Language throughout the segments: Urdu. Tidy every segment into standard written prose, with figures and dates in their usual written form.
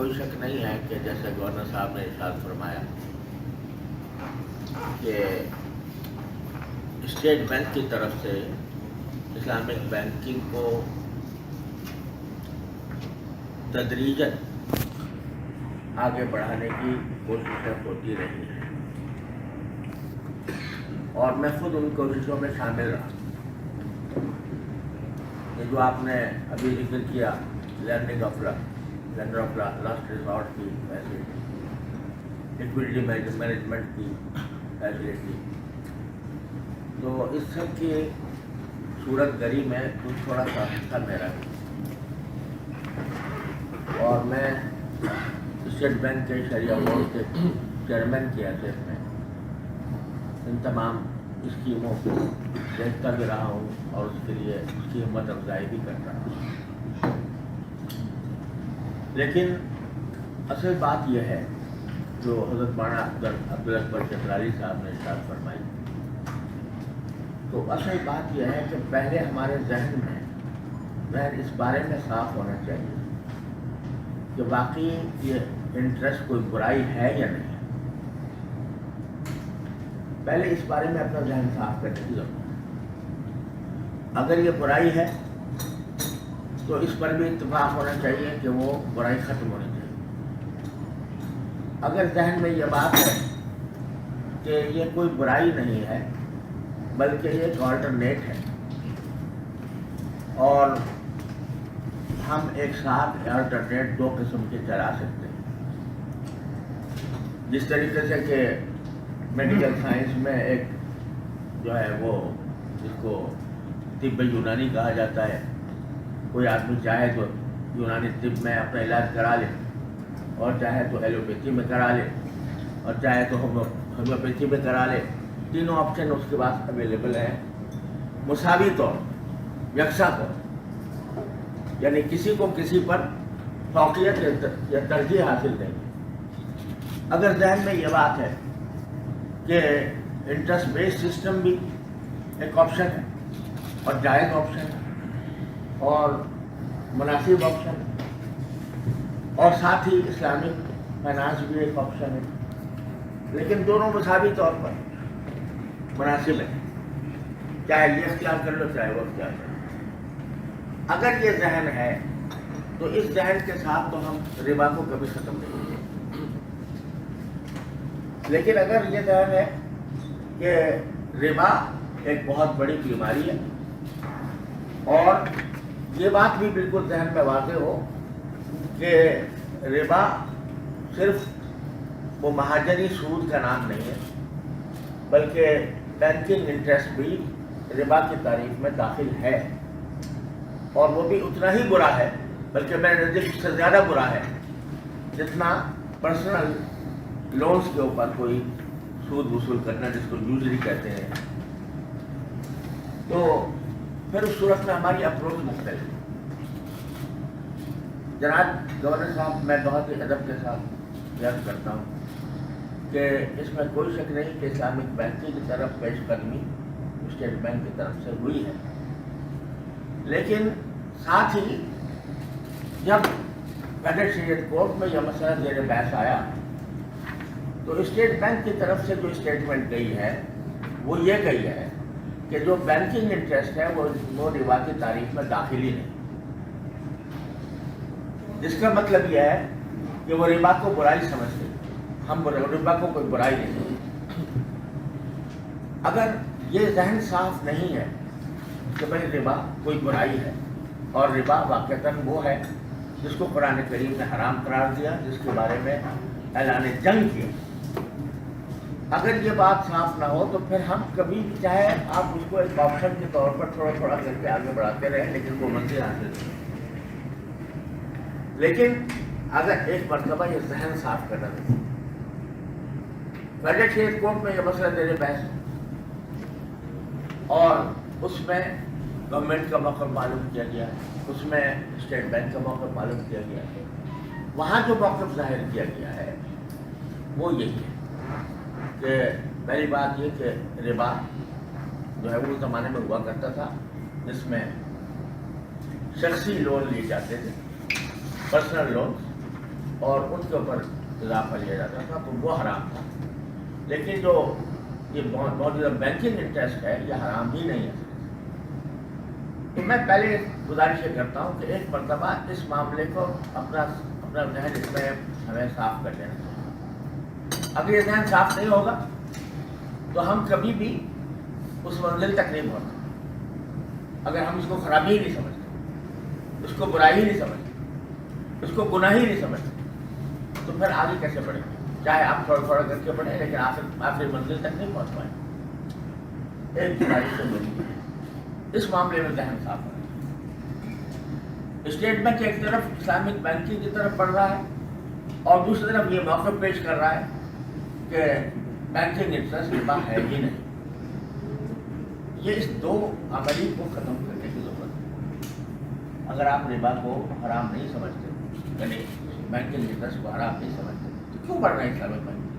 کوئی شک نہیں ہے کہ جیسے گورنر صاحب نے ارشاد فرمایا کہ اسٹیٹ بینک کی طرف سے اسلامک بینکنگ کو تدریجاً آگے بڑھانے کی کوششیں ہوتی رہی ہیں اور میں خود ان کوششوں میں شامل رہا. یہ جو آپ نے ابھی ذکر کیا لینڈر آف لاسٹ ریزورٹ کی فیسلٹی، لکوڈیٹی مینجمنٹ کی فیسلٹی، تو اس سب کی صورت گری میں کچھ تھوڑا سا حصہ میرا ہے اور میں اسٹیٹ بینک کے شریعہ بورڈ کے چیئرمین کی حیثیت میں ان تمام اسکیموں کو دیکھتا بھی رہا ہوں اور اس کے لیے اس کی ہمت افزائی بھی کر رہا ہوں. لیکن اصل بات یہ ہے جو حضرت مولانا عبدالاکبر چترالی صاحب نے ارشاد فرمائی، تو اصل بات یہ ہے کہ پہلے ہمارے ذہن اس بارے میں صاف ہونا چاہیے کہ واقعی یہ انٹرسٹ کوئی برائی ہے یا نہیں ہے. پہلے اس بارے میں اپنا ذہن صاف کرنے کی ضرورت ہے. اگر یہ برائی ہے تو اس پر بھی اتفاق ہونا چاہیے کہ وہ برائی ختم ہونی چاہیے. اگر ذہن میں یہ بات ہے کہ یہ کوئی برائی نہیں ہے بلکہ یہ ایک آلٹرنیٹ ہے اور ہم ایک ساتھ آلٹرنیٹ دو قسم کے چلا سکتے ہیں، جس طریقے سے کہ میڈیکل سائنس میں ایک جو ہے وہ جس کو طب یونانی کہا جاتا ہے، کوئی آدمی چاہے تو یونانی طب میں اپنا علاج کرا لے اور چاہے تو ایلوپیتھی میں کرا لے اور چاہے تو ہومیوپیتھی میں کرا لے. تینوں آپشن اس کے پاس اویلیبل ہیں مساوی طور، یکساں طور، یعنی کسی کو کسی پر فوقیت یا ترجیح حاصل نہیں. اگر ذہن میں یہ بات ہے کہ انٹرسٹ بیسڈ سسٹم بھی ایک آپشن ہے اور جائز آپشن ہے اور مناسب آپشن ہے اور ساتھ ہی اسلامک فائنانس بھی ایک آپشن ہے، لیکن دونوں مساوی طور پر مناسب ہے، چاہے یہ اختیار کر لو چاہے وہ اختیار کر لو. اگر یہ ذہن ہے تو اس ذہن کے ساتھ تو ہم ربا کو کبھی ختم نہیں کریں. لیکن اگر یہ ذہن ہے کہ ربا ایک بہت بڑی بیماری ہے اور یہ بات بھی بالکل ذہن میں واضح ہو کہ ربا صرف وہ مہاجنی سود کا نام نہیں ہے بلکہ بینکنگ انٹرسٹ بھی ربا کی تعریف میں داخل ہے اور وہ بھی اتنا ہی برا ہے بلکہ میرے نزدیک سے زیادہ برا ہے جتنا پرسنل لونز کے اوپر کوئی سود وصول کرنا جس کو یوزلی کہتے ہیں. تو پھر اس صورت میں ہماری اپروچ مختلف ہے. جناب گورنر صاحب، میں بہت ہی ادب کے ساتھ یاد کرتا ہوں کہ اس میں کوئی شک نہیں کہ اسلامک بینکنگ کی طرف پیش قدمی اسٹیٹ بینک کی طرف سے ہوئی ہے، لیکن ساتھ ہی جب فیڈرل شریعت کورٹ میں یہ مسئلہ زیر بحث آیا تو اسٹیٹ بینک کی طرف سے جو اسٹیٹمنٹ گئی ہے وہ یہ گئی ہے کہ جو بینکنگ انٹرسٹ ہے وہ ربا کی تعریف میں داخل ہی نہیں، جس کا مطلب یہ ہے کہ وہ ربا کو برائی سمجھتے ہیں. ہم ربا کو کوئی برائی نہیں. اگر یہ ذہن صاف نہیں ہے کہ بھائی ربا کوئی برائی ہے اور ربا واقعتاً وہ ہے جس کو قرآن کریم نے حرام قرار دیا، جس کے بارے میں اعلان جنگ کیا، اگر یہ بات صاف نہ ہو تو پھر ہم کبھی بھی چاہے آپ اس کو ایک آپشن کے طور پر تھوڑا تھوڑا کر کے آگے بڑھاتے رہیں لیکن وہ منزل حاصل نہیں. لیکن اگر ایک مرتبہ یہ ذہن صاف کرنا ہے، فیڈرل شریعت کورٹ میں یہ مسئلہ زیر بحث ہے اور اس میں گورنمنٹ کا موقف معلوم کیا گیا ہے، اس میں اسٹیٹ بینک کا موقف معلوم کیا گیا ہے. وہاں جو موقف ظاہر کیا گیا ہے وہ یہی ہے کہ پہلی بات یہ کہ ربا جو ہے وہ زمانے میں ہوا کرتا تھا جس میں شخصی لون لیے جاتے تھے، پرسنل لون، اور ان کے اوپر اضافہ لیا جاتا تھا تو وہ حرام تھا. لیکن جو یہ موجودہ بینکنگ انٹرسٹ ہے یہ حرام ہی نہیں ہے. تو میں پہلے گزارش یہ کرتا ہوں کہ ایک مرتبہ اس معاملے کو اپنا ذہن اس میں ہمیں صاف کر لینا چاہیے. اگر یہ ذہن صاف نہیں ہوگا تو ہم کبھی بھی اس منزل تک نہیں پہنچ سکتے. اگر ہم اس کو خرابی ہی نہیں سمجھتے, اس کو برائی ہی نہیں سمجھتے, اس کو گناہ ہی نہیں سمجھتے, تو پھر آگے کیسے بڑھیں گے؟ چاہے آپ تھوڑا تھوڑا کر کے بڑھیں لیکن آخری منزل تک نہیں پہنچ پائیں. ایک گزارش تو میری ہے اس معاملے میں ذہن صاف ہے. اسٹیٹ بینک ایک طرف اسلامک بینکنگ کی طرف بڑھ رہا ہے اور دوسری طرف یہ موقف پیش کر رہا ہے کہ بینکنگ انٹرسٹ ربا ہے ہی نہیں. یہ اس دو عملی کو ختم کرنے کی ضرورت ہے. اگر آپ ربا کو حرام نہیں سمجھتے, یعنی بینکنگ انٹرسٹ کو حرام نہیں سمجھتے, تو کیوں بڑھ رہا ہے اسلامک بینکنگ؟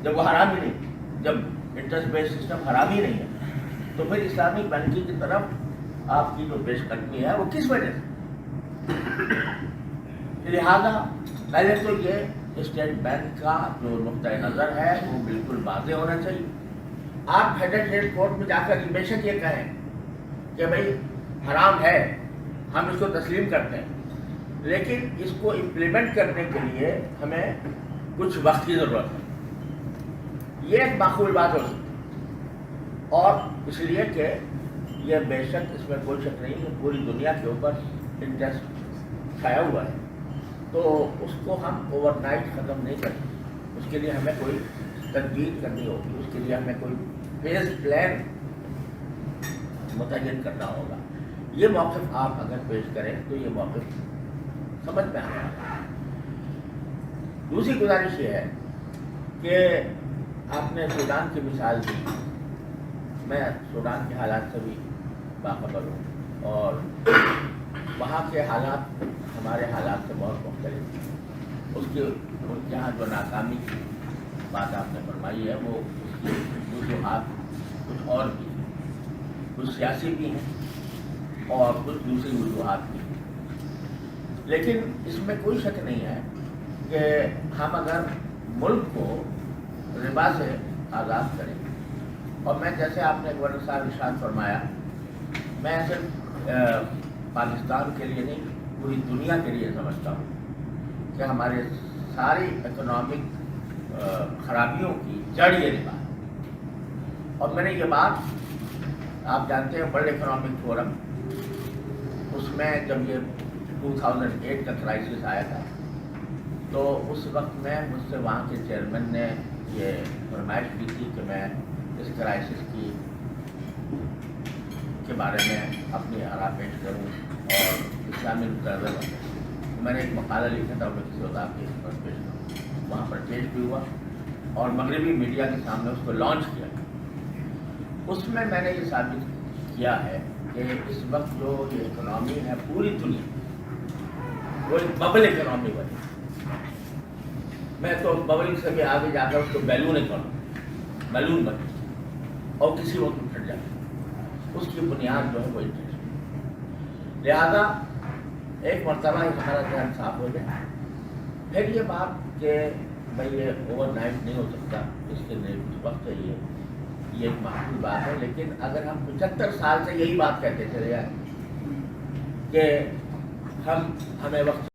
جب وہ حرام ہی نہیں, جب انٹرسٹ بیس سسٹم حرام ہی نہیں ہے, تو پھر اسلامک بینکنگ کی طرف آپ کی جو پیش قدمی ہے وہ کس وجہ سے؟ لہذا پہلے تو یہ اسٹیٹ بینک کا جو نقطۂ نظر ہے وہ بالکل واضح ہونا چاہیے. آپ فیڈرل کورٹ میں جا کر بے شک یہ کہیں کہ بھائی حرام ہے, ہم اس کو تسلیم کرتے ہیں, لیکن اس کو امپلیمنٹ کرنے کے لیے ہمیں کچھ وقت کی ضرورت ہے. یہ ایک معقول بات ہو سکتی ہے, اور اس لیے کہ یہ بے شک اس میں کوئی شک نہیں کہ پوری دنیا کے اوپر انٹرسٹ چھایا ہوا ہے, تو اس کو ہم اوور نائٹ ختم نہیں کرتے. اس کے لیے ہمیں کوئی تدبیر کرنی ہوگی, اس کے لیے ہمیں کوئی فیز پلان متعین کرنا ہوگا. یہ موقف آپ اگر پیش کریں تو یہ موقف سمجھ میں آنا ہے. دوسری گزارش یہ ہے کہ آپ نے سوڈان کی مثال دی. میں سوڈان کے حالات سے بھی باخبر ہوں, اور وہاں کے حالات ہمارے حالات سے بہت مختلف ہیں. اس کے یہاں جو ناکامی کی بات آپ نے فرمائی ہے وہ اس کی وجوہات کچھ اور بھی ہیں, کچھ سیاسی بھی ہیں اور کچھ دوسری وجوہات بھی ہیں. لیکن اس میں کوئی شک نہیں ہے کہ ہم اگر ملک کو ربا سے آزاد کریں, اور میں جیسے آپ نے گورنر صاحب ارشاد فرمایا, میں صرف پاکستان کے لیے نہیں پوری دنیا کے لیے سمجھتا ہوں کہ ہمارے ساری اکنامک خرابیوں کی جڑ یہ ربا ہے. اور میں نے یہ بات آپ جانتے ہیں ورلڈ اکنامک فورم, اس میں جب یہ 2008 کا کرائسس آیا تھا تو اس وقت میں مجھ سے وہاں کے چیئرمین نے یہ فرمائش کی تھی کہ میں اس کرائسس کے بارے میں اپنی آراء پیش کروں اور اسلامی نظر. میں نے ایک مقالہ لکھا تھا, میں کسی وقت آپ کے پر پیش کروں. وہاں پر پیش بھی ہوا اور مغربی میڈیا کے سامنے اس کو لانچ کیا. اس میں نے یہ ثابت کیا ہے کہ اس وقت جو یہ اکنامی ہے پوری دنیا وہ ایک ببل اکنامی بنی. میں تو ببل سے بھی آگے جا کر اس کو بیلون اکنامی, بیلون بنی اور کسی وقت پھٹ جاتی. اس کی بنیاد جو ہے وہ انٹرسٹ. لہذا ایک مرتبہ ہی ہمارا ذہن صاف ہو جائے. پھر یہ بات کہ بھائی یہ اوور نائٹ نہیں ہو سکتا, اس کے لیے کچھ وقت چاہیے, یہ ایک معقول بات ہے. لیکن اگر ہم 75 سال سے یہی بات کہتے چلے جائیں کہ ہمیں وقت